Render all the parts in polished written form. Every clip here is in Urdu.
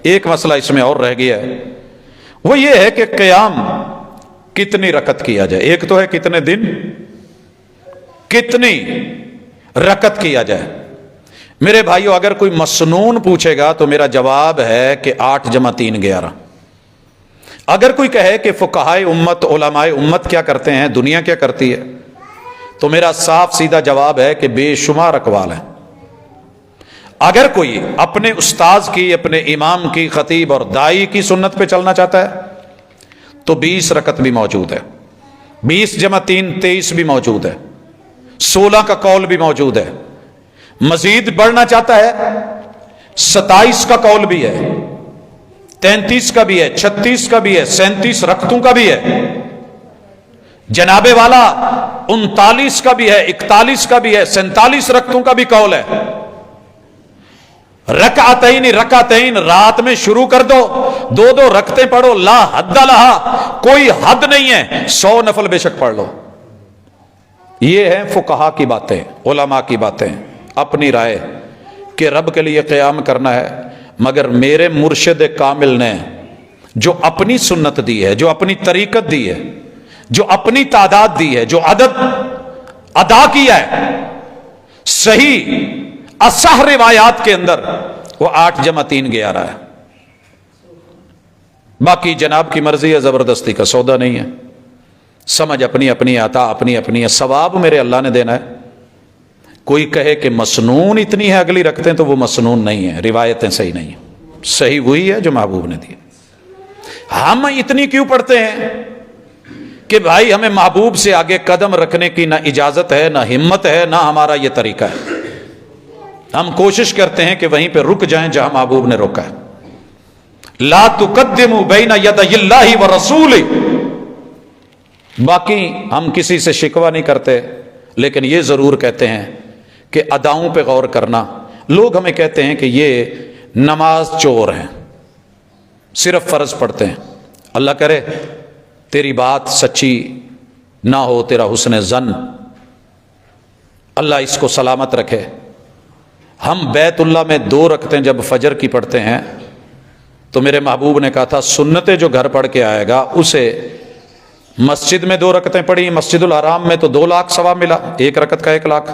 ایک مسئلہ اس میں اور رہ گیا ہے، وہ یہ ہے کہ قیام کتنی رکعت کیا جائے۔ ایک تو ہے کتنے دن، کتنی رکعت کیا جائے۔ میرے بھائیو، اگر کوئی مسنون پوچھے گا تو میرا جواب ہے کہ 8 + 3 = 11۔ اگر کوئی کہے کہ فقہائے امت، علماء امت کیا کرتے ہیں، دنیا کیا کرتی ہے، تو میرا صاف سیدھا جواب ہے کہ بے شمار اقوال ہیں۔ اگر کوئی اپنے استاذ کی، اپنے امام کی، خطیب اور دائی کی سنت پہ چلنا چاہتا ہے تو 20 رکعت بھی موجود ہے، 20 + 3 = 23 بھی موجود ہے، 16 کا قول بھی موجود ہے۔ مزید بڑھنا چاہتا ہے 27 کا قول بھی ہے، 33 کا بھی ہے، 36 کا بھی ہے، 37 رکعتوں کا بھی ہے، جناب والا 39 کا بھی ہے، 41 کا بھی ہے، 47 رکعتوں کا بھی قول ہے۔ رکعتین رات میں شروع کر دو، 2 رکعتیں پڑھو، لا حد لہا، کوئی حد نہیں ہے، 100 نفل بے شک پڑھ لو۔ یہ ہیں فقہا کی باتیں، علماء کی باتیں، اپنی رائے کہ رب کے لیے قیام کرنا ہے۔ مگر میرے مرشد کامل نے جو اپنی سنت دی ہے، جو اپنی طریقت دی ہے، جو اپنی تعداد دی ہے، جو عدد ادا کیا ہے، صحیح اصح روایات کے اندر وہ 8 + 3 = 11 ہے۔ باقی جناب کی مرضی ہے، زبردستی کا سودا نہیں ہے، سمجھ اپنی اپنی، عطا اپنی اپنی ہے، ثواب میرے اللہ نے دینا ہے۔ کوئی کہے کہ مسنون اتنی ہے اگلی رکھتے ہیں، تو وہ مسنون نہیں ہے، روایتیں صحیح نہیں ہیں، صحیح وہی ہے جو محبوب نے دی۔ ہم اتنی کیوں پڑھتے ہیں کہ بھائی ہمیں محبوب سے آگے قدم رکھنے کی نہ اجازت ہے، نہ ہمت ہے، نہ ہمارا یہ طریقہ ہے۔ ہم کوشش کرتے ہیں کہ وہیں پہ رک جائیں جہاں محبوب نے روکا ہے۔ لا تقدموا بین یدی اللہ ورسولہ۔ باقی ہم کسی سے شکوہ نہیں کرتے، لیکن یہ ضرور کہتے ہیں کہ اداؤں پہ غور کرنا۔ لوگ ہمیں کہتے ہیں کہ یہ نماز چور ہیں، صرف فرض پڑھتے ہیں۔ اللہ کرے تیری بات سچی نہ ہو، تیرا حسن ظن، اللہ اس کو سلامت رکھے۔ ہم بیت اللہ میں 2 رکعتیں جب فجر کی پڑھتے ہیں تو میرے محبوب نے کہا تھا سنتیں جو گھر پڑھ کے آئے گا اسے مسجد میں 2 رکعتیں پڑھی، مسجد الحرام میں تو 2 لاکھ ثواب ملا، 1 رکعت کا 1 لاکھ،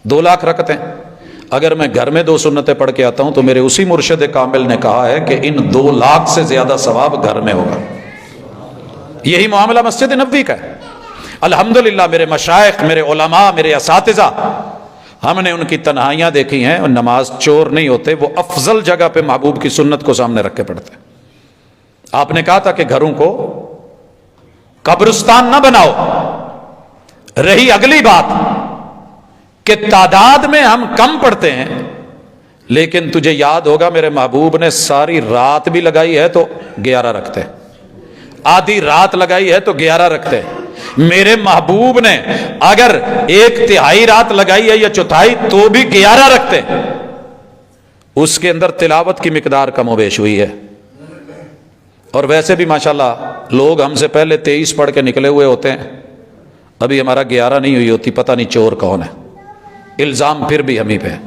2 لاکھ رکعتیں۔ اگر میں گھر میں 2 سنتیں پڑھ کے آتا ہوں تو میرے اسی مرشد کامل نے کہا ہے کہ ان 2 لاکھ سے زیادہ ثواب گھر میں ہوگا۔ یہی معاملہ مسجد نبوی کا ہے۔ الحمدللہ میرے مشائخ، میرے علماء، میرے اساتذہ، ہم نے ان کی تنہائیاں دیکھی ہیں، نماز چور نہیں ہوتے، وہ افضل جگہ پہ محبوب کی سنت کو سامنے رکھ کے پڑھتے ہیں۔ آپ نے کہا تھا کہ گھروں کو قبرستان نہ بناؤ۔ رہی اگلی بات کہ تعداد میں ہم کم پڑھتے ہیں، لیکن تجھے یاد ہوگا میرے محبوب نے ساری رات بھی لگائی ہے تو 11 رکھتے، آدھی رات لگائی ہے تو 11 رکھتے۔ میرے محبوب نے اگر 1/3 رات لگائی ہے یا 1/4 تو بھی 11 رکھتے۔ اس کے اندر تلاوت کی مقدار کم و بیش ہوئی ہے، اور ویسے بھی ماشاءاللہ لوگ ہم سے پہلے 23 پڑھ کے نکلے ہوئے ہوتے ہیں، ابھی ہمارا 11 نہیں ہوئی ہوتی، پتہ نہیں چور کون ہے۔ الزام پھر بھی ہمیں پہ ہے۔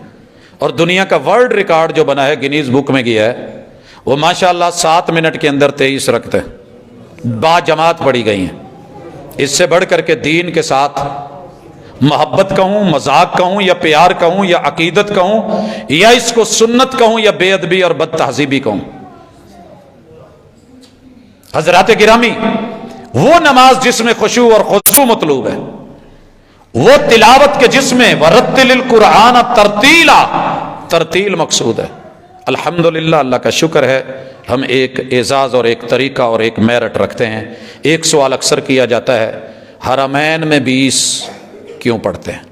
اور دنیا کا ورلڈ ریکارڈ جو بنا ہے، گنیز بک میں گیا ہے، وہ ماشاءاللہ 7 منٹ کے اندر 23 رکھتے با جماعت پڑھی گئی ہیں۔ اس سے بڑھ کر کے دین کے ساتھ محبت کہوں، مذاق کہوں، یا پیار کہوں، یا عقیدت کہوں، یا اس کو سنت کہوں، یا بے ادبی اور بد تہذیبی کہوں۔ حضرات گرامی، وہ نماز جس میں خشوع اور خضوع مطلوب ہے، وہ تلاوت کے جس میں ورتل القرآن ترتیلا، ترتیل مقصود ہے۔ الحمدللہ، اللہ کا شکر ہے، ہم ایک اعزاز اور ایک طریقہ اور ایک میرٹ رکھتے ہیں۔ ایک سوال اکثر کیا جاتا ہے، حرمین میں 20 کیوں پڑھتے ہیں؟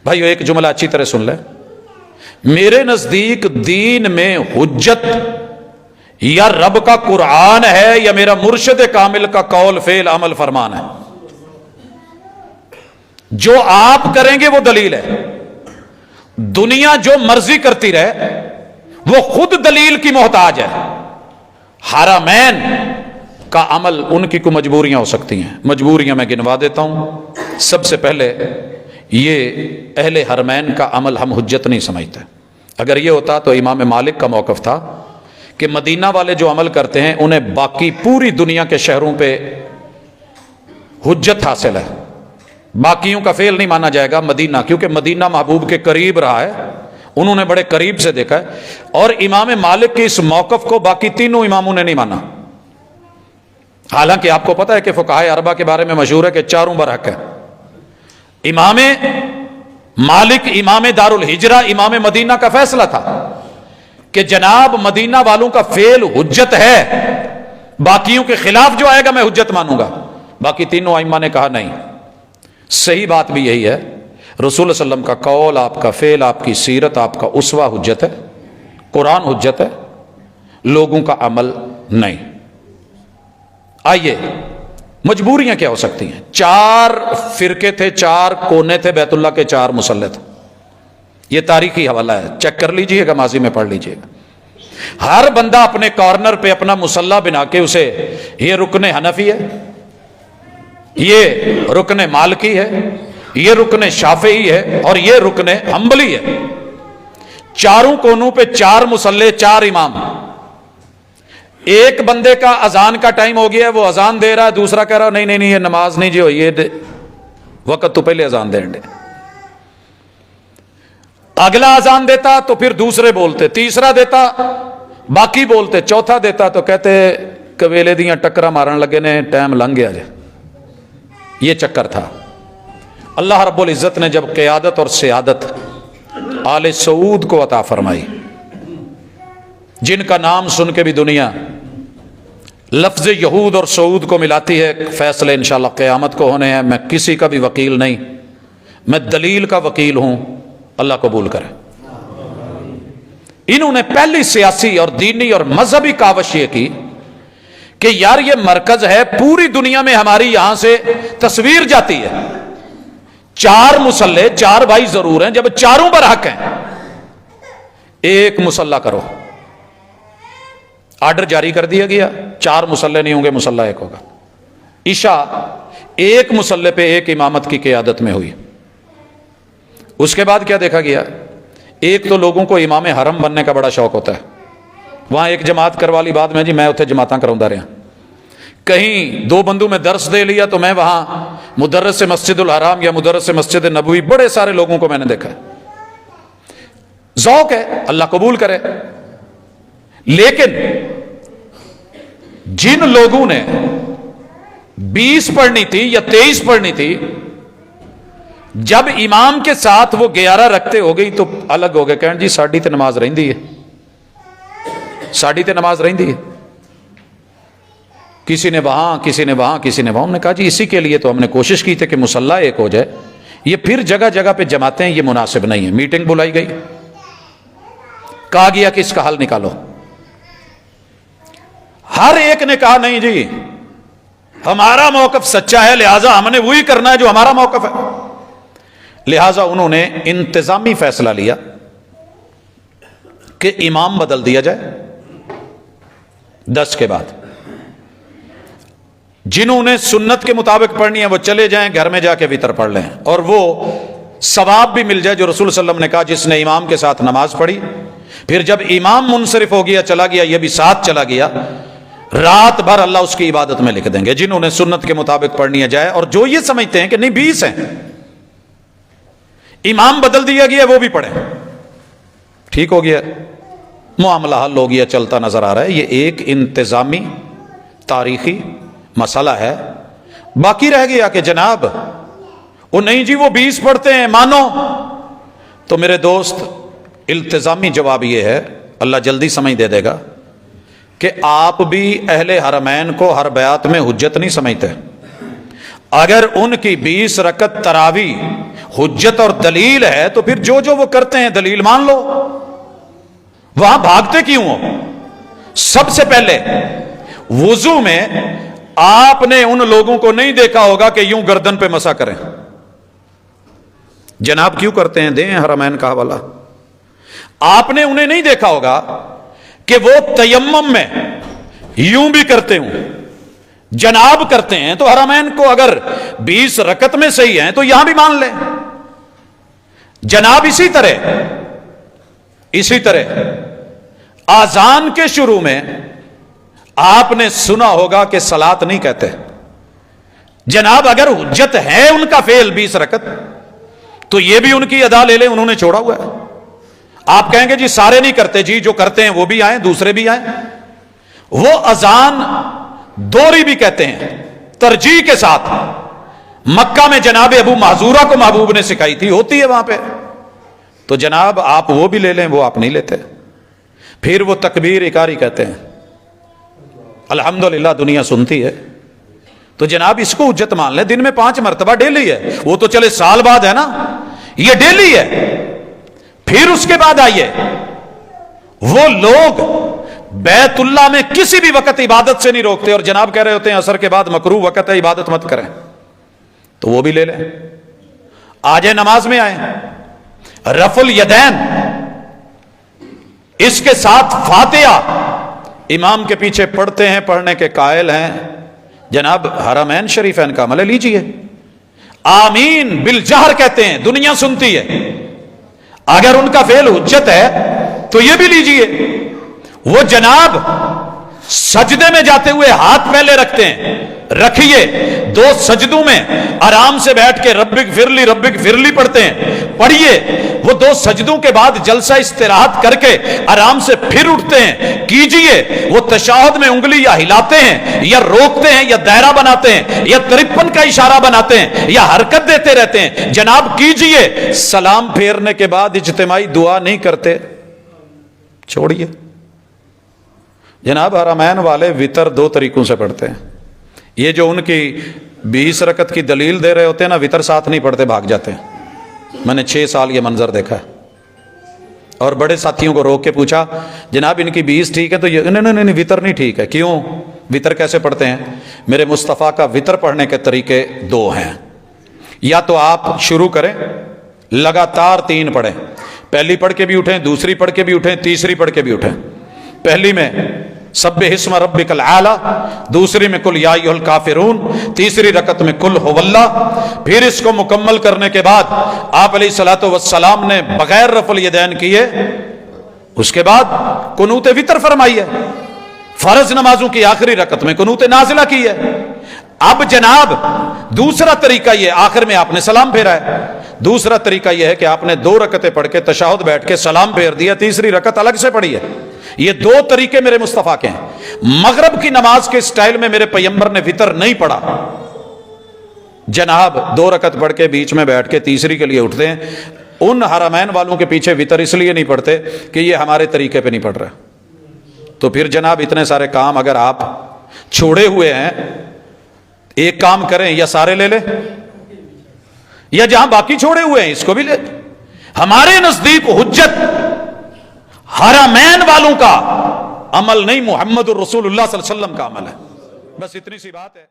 بھائیو ایک جملہ اچھی طرح سن لیں، میرے نزدیک دین میں حجت یا رب کا قرآن ہے یا میرا مرشد کامل کا قول، فعل، عمل، فرمان ہے۔ جو آپ کریں گے وہ دلیل ہے۔ دنیا جو مرضی کرتی رہے وہ خود دلیل کی محتاج ہے۔ حرمین کا عمل ان کی کوئی مجبوریاں ہو سکتی ہیں، مجبوریاں میں گنوا دیتا ہوں۔ سب سے پہلے یہ اہل حرمین کا عمل ہم حجت نہیں سمجھتے۔ اگر یہ ہوتا تو امام مالک کا موقف تھا کہ مدینہ والے جو عمل کرتے ہیں انہیں باقی پوری دنیا کے شہروں پہ حجت حاصل ہے، باقیوں کا فعل نہیں مانا جائے گا مدینہ، کیونکہ مدینہ محبوب کے قریب رہا ہے، انہوں نے بڑے قریب سے دیکھا ہے۔ اور امام مالک کے اس موقف کو باقی تینوں اماموں نے نہیں مانا، حالانکہ آپ کو پتہ ہے کہ فقہائے اربعہ کے بارے میں مشہور ہے کہ چاروں برحق ہے۔ امام مالک امام دار الہجرہ امام مدینہ کا فیصلہ تھا کہ جناب مدینہ والوں کا فعل حجت ہے، باقیوں کے خلاف جو آئے گا میں حجت مانوں گا۔ باقی تینوں ائمہ نے کہا نہیں، صحیح بات بھی یہی ہے، رسول صلی اللہ علیہ وسلم کا قول، آپ کا فعل، آپ کی سیرت، آپ کا اسوہ حجت ہے، قرآن حجت ہے، لوگوں کا عمل نہیں۔ آئیے مجبوریاں کیا ہو سکتی ہیں؟ 4 فرقے تھے، 4 کونے تھے بیت اللہ کے، 4 مصلے تھے، یہ تاریخی حوالہ ہے، چیک کر لیجئے گا، ماضی میں پڑھ لیجئے گا۔ ہر بندہ اپنے کارنر پہ اپنا مصلی بنا کے اسے یہ رکن حنفی ہے، یہ رکن مالکی ہے، یہ رکن شافعی ہے، اور یہ رکن حنبلی ہے۔ چاروں کونوں پہ 4 مصلی، 4 امام۔ ایک بندے کا اذان کا ٹائم ہو گیا ہے، وہ اذان دے رہا ہے، دوسرا کہہ رہا نہیں یہ نماز نہیں جو یہ وقت تو پہلے اذان دیں گے۔ اگلا اذان دیتا تو پھر دوسرے بولتے، تیسرا دیتا باقی بولتے، چوتھا دیتا تو کہتے کویلے دیاں ٹکرا مارن لگے نے، ٹائم لنگ گیا جائے۔ یہ چکر تھا۔ اللہ رب العزت نے جب قیادت اور سیادت آل سعود کو عطا فرمائی، جن کا نام سن کے بھی دنیا لفظ یہود اور سعود کو ملاتی ہے، فیصلے انشاءاللہ قیامت کو ہونے ہیں، میں کسی کا بھی وکیل نہیں، میں دلیل کا وکیل ہوں، اللہ قبول کرے۔ انہوں نے پہلی سیاسی اور دینی اور مذہبی کاوش یہ کی کہ یار یہ مرکز ہے، پوری دنیا میں ہماری یہاں سے تصویر جاتی ہے، 4 مصلے، 4 بھائی ضرور ہیں، جب چاروں برحق ہیں ایک مصلی کرو۔ آرڈر جاری کر دیا گیا، 4 مصلے نہیں ہوں گے، مصلی ایک ہوگا۔ عشاء ایک مصلی پہ ایک امامت کی قیادت میں ہوئی۔ اس کے بعد کیا دیکھا گیا؟ ایک تو لوگوں کو امام حرم بننے کا بڑا شوق ہوتا ہے، وہاں ایک جماعت کروا لی، بعد میں جی میں اتنے جماعتاں کراؤں رہا، کہیں 2 بندوں میں درس دے لیا تو میں وہاں مدرس سے مسجد الحرام یا مدرس سے مسجد نبوی، بڑے سارے لوگوں کو میں نے دیکھا ہے۔ ذوق ہے، اللہ قبول کرے۔ لیکن جن لوگوں نے 20 پڑھنی تھی یا 23 پڑھنی تھی، جب امام کے ساتھ وہ 11 رکھتے ہو گئی تو الگ ہو گئے، کہن جی ساڑی تے نماز رہندی ہے، ساڑی تے نماز رہندی ہے۔ کسی نے وہاں، کسی نے وہاں، کسی نے وہاں۔ ہم نے کہا جی اسی کے لیے تو ہم نے کوشش کی تھی کہ مصلی ایک ہو جائے، یہ پھر جگہ جگہ پہ جماعتیں یہ مناسب نہیں ہے۔ میٹنگ بلائی گئی، کہا گیا کہ اس کا حل نکالو۔ ہر ایک نے کہا نہیں جی ہمارا موقف سچا ہے، لہٰذا ہم نے وہی کرنا ہے جو ہمارا موقف ہے۔ لہٰذا انہوں نے انتظامی فیصلہ لیا کہ امام بدل دیا جائے 10 کے بعد۔ جنہوں نے سنت کے مطابق پڑھنی ہے وہ چلے جائیں، گھر میں جا کے وتر پڑھ لیں، اور وہ ثواب بھی مل جائے جو رسول صلی اللہ علیہ وسلم نے کہا جس نے امام کے ساتھ نماز پڑھی، پھر جب امام منصرف ہو گیا، چلا گیا، یہ بھی ساتھ چلا گیا، رات بھر اللہ اس کی عبادت میں لکھ دیں گے۔ جنہوں نے سنت کے مطابق پڑھنی ہے جائے، اور جو یہ سمجھتے ہیں کہ نہیں 20 ہیں، امام بدل دیا گیا وہ بھی پڑھیں، ٹھیک ہو گیا، معاملہ حل ہو گیا، چلتا نظر آ رہا ہے۔ یہ ایک انتظامی تاریخی مسئلہ ہے۔ باقی رہ گیا کہ جناب وہ نہیں جی وہ 20 پڑھتے ہیں مانو، تو میرے دوست التزامی جواب یہ ہے، اللہ جلدی سمجھ دے دے گا، کہ آپ بھی اہل حرمین کو ہر بیعت میں حجت نہیں سمجھتے۔ اگر ان کی 20 رکعت تراویح حجت اور دلیل ہے تو پھر جو جو وہ کرتے ہیں دلیل مان لو، وہاں بھاگتے کیوں ہو؟ سب سے پہلے وضو میں آپ نے ان لوگوں کو نہیں دیکھا ہوگا کہ یوں گردن پہ مسا کریں، جناب کیوں کرتے ہیں؟ دیں حرمین کا حوالہ۔ آپ نے انہیں نہیں دیکھا ہوگا کہ وہ تیمم میں یوں بھی کرتے ہوں، جناب کرتے ہیں، تو حرمین کو اگر 20 رکعت میں صحیح ہیں تو یہاں بھی مان لیں جناب۔ اسی طرح آزان کے شروع میں آپ نے سنا ہوگا کہ صلاۃ نہیں کہتے. جناب اگر حجت ہے ان کا فعل 20 رکعت تو یہ بھی ان کی ادا لے لیں, انہوں نے چھوڑا ہوا ہے. آپ کہیں گے جی سارے نہیں کرتے, جی جو کرتے ہیں وہ بھی آئیں, دوسرے بھی آئیں. وہ اذان دوری بھی کہتے ہیں ترجیح کے ساتھ. مکہ میں جناب ابو محذورہ کو محبوب نے سکھائی تھی, ہوتی ہے وہاں پہ. تو جناب آپ وہ بھی لے لیں, وہ آپ نہیں لیتے. پھر وہ تکبیر اکاری کہتے ہیں, الحمدللہ دنیا سنتی ہے. تو جناب اس کو حجت مان لیں, دن میں 5 مرتبہ ڈیلی ہے, وہ تو چلے سال بعد ہے نا, یہ ڈیلی ہے. پھر اس کے بعد آئیے, وہ لوگ بیت اللہ میں کسی بھی وقت عبادت سے نہیں روکتے, اور جناب کہہ رہے ہوتے ہیں عصر کے بعد مکروہ وقت ہے, عبادت مت کریں, تو وہ بھی لے لیں. آج نماز میں آئیں, رفع الیدین, اس کے ساتھ فاتحہ امام کے پیچھے پڑھتے ہیں, پڑھنے کے قائل ہیں. جناب حرمین شریفین کا عمل لیجئے. آمین بالجہر کہتے ہیں, دنیا سنتی ہے. اگر ان کا فعل حجت ہے تو یہ بھی لیجئے. وہ جناب سجدے میں جاتے ہوئے ہاتھ پہلے رکھتے ہیں, رکھیے. 2 سجدوں میں آرام سے بیٹھ کے ربک فرلی پڑھتے ہیں, پڑھیے. وہ 2 سجدوں کے بعد جلسہ استراحت کر کے آرام سے پھر اٹھتے ہیں, کیجئے. وہ تشہد میں انگلی یا ہلاتے ہیں یا روکتے ہیں یا دائرہ بناتے ہیں یا 53 کا اشارہ بناتے ہیں یا حرکت دیتے رہتے ہیں, جناب کیجئے. سلام پھیرنے کے بعد اجتماعی دعا نہیں کرتے, چھوڑیے. جناب حرمین والے وتر 2 طریقوں سے پڑھتے ہیں. یہ جو ان کی 20 رکعت کی دلیل دے رہے ہوتے ہیں نا, وتر ساتھ نہیں پڑھتے, بھاگ جاتے ہیں. میں نے 6 سال یہ منظر دیکھا ہے. اور بڑے ساتھیوں کو روک کے پوچھا جناب ان کی 20 ٹھیک ہے, تو یہ نہیں وتر نہیں ٹھیک ہے. کیوں؟ وتر کیسے پڑھتے ہیں؟ میرے مصطفیٰ کا وتر پڑھنے کے طریقے 2 ہیں. یا تو آپ شروع کریں لگاتار 3 پڑھیں, پہلی پڑھ کے بھی اٹھیں, دوسری پڑھ کے بھی اٹھیں, تیسری پڑھ کے بھی اٹھیں. پہلی میں سبح اسم ربک الاعلی, دوسری میں قل یا ایھا الکافرون, تیسری رکعت میں قل ھو اللہ. پھر اس کو مکمل کرنے کے بعد آپ علیہ الصلوۃ والسلام نے بغیر رفع الیدین کیے, اس کے بعد قنوت وتر فرمائی ہے. فرض نمازوں کی آخری رکعت میں قنوت نازلہ کی ہے. اب جناب دوسرا طریقہ یہ, آخر میں آپ نے سلام پھیرا ہے. دوسرا طریقہ یہ ہے کہ آپ نے 2 رکعتیں پڑھ کے تشہد بیٹھ کے سلام پھیر دیا, تیسری رکعت الگ سے پڑھی ہے. یہ 2 طریقے میرے مصطفیٰ کے ہیں. مغرب کی نماز کے سٹائل میں میرے پیغمبر نے وتر نہیں پڑھا. جناب 2 رکعت پڑھ کے بیچ میں بیٹھ کے تیسری کے لیے اٹھتے ہیں. ان حرمین والوں کے پیچھے وتر اس لیے نہیں پڑھتے کہ یہ ہمارے طریقے پہ نہیں پڑھ رہے. تو پھر جناب اتنے سارے کام اگر آپ چھوڑے ہوئے ہیں, ایک کام کریں, یا سارے لے لیں یا جہاں باقی چھوڑے ہوئے ہیں اس کو بھی لے. ہمارے نزدیک حجت حرمین والوں کا عمل نہیں, محمد الرسول اللہ صلی اللہ علیہ وسلم کا عمل ہے. بس اتنی سی بات ہے.